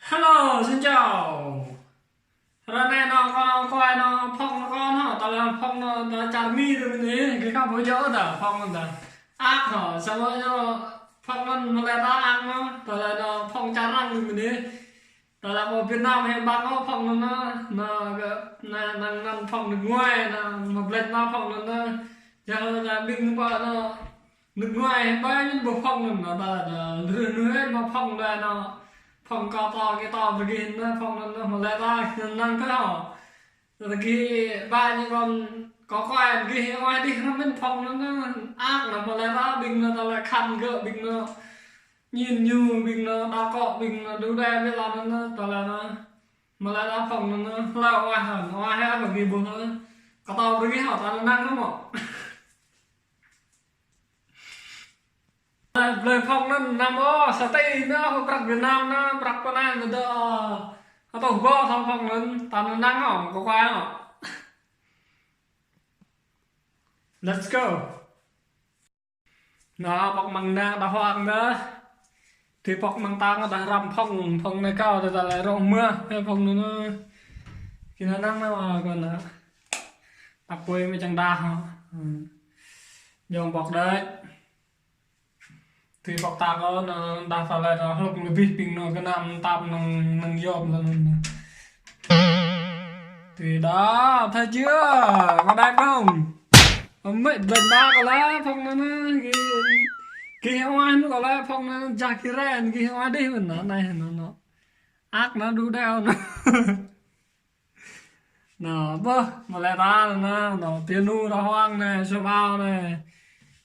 Hello, xin chào. Hôm nay nó có coi nó phong nó con hả? Tao là phong nó chả mi rồi mình ấy cái khác với nhớ đã phong là ác hả? Sao nó phong nó lại ta ác nó, tao là nó phong chả răng rồi mình ấy. Tao là một Việt Nam hay bác nó phong nó phong được ngoài là một lần nó phong nó giờ là mình bảo nó nước ngoài bao nhiêu bộ phong nó là lừa nữa mà phong là nó phong cao to cái to với cái nó phong nó mà lại ta năng thế hả rồi cái ba như con có quay cái ngoài đi nó bên phong nó ác là mà lại ta bình nó lại khăn gỡ bình nó nhìn như bình nó đau cọ bình nó đu đen với làm nó toàn là nó mà lại ta phong nó lao ngoài hẳn ngoài hay là cái bố nó có to với cái họ ta nó năng lắm ạ. Lời phong nó nằm ở sa tây nó không bạc Việt Nam nó bạc con này nó đỡ nó tổ go thông phong nó toàn nó năng hỏng có quái hỏng. Let's go. Nó bọc măng na đã hoang đó thì bọc măng tang nó đã rầm phong phong này cao thì lại rong mưa hay phong nó khi nó năng nó mà còn là tập quê mới chẳng đa hả dòng bọc đấy thì bọc ta có nó đa phần là nó lúc nó vịt mình nó cái nằm tạm nó dòm là thì đó thấy chưa có đang không ông mấy lần ba có lá phong nó cái hoa nó có lá phong nó chặt cái ra cái hoa đi mình nó này nó ác nó đu đeo nó nó bơ mà lại ta nó tiền nu nó hoang này số bao này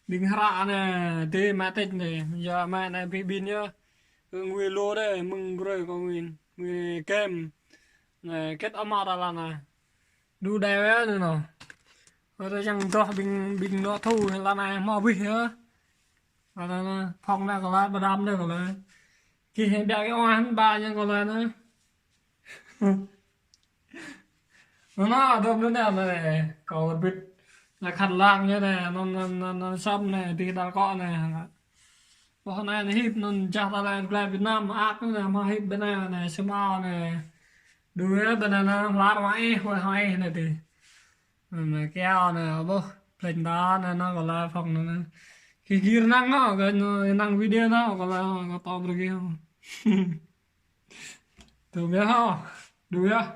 đinh hạ này tê mẹ tết này giờ mẹ này bị pin nhá người lô đây mừng rồi có người kem này kết âm out là này đu đeo ấy nữa rồi chẳng cho bình nó thu là này mò bị nữa là phòng này còn lại bà đâm đây còn lại khi hiện đại cái oan ba nhưng còn lại nữa nó đâm đến nào này có một bit là khăn lang như này nó xăm này thì đã có này hôm nay nó hip nó chặt là Việt Nam ác nữa mà hip bên này này xem ao này đuôi bên này nó lá ngoại hoài này thì mà keo này bố lên đó này nó còn là phòng nó khi kia năng nó cái năng video nó còn là có to được kia không từ biết không đuôi á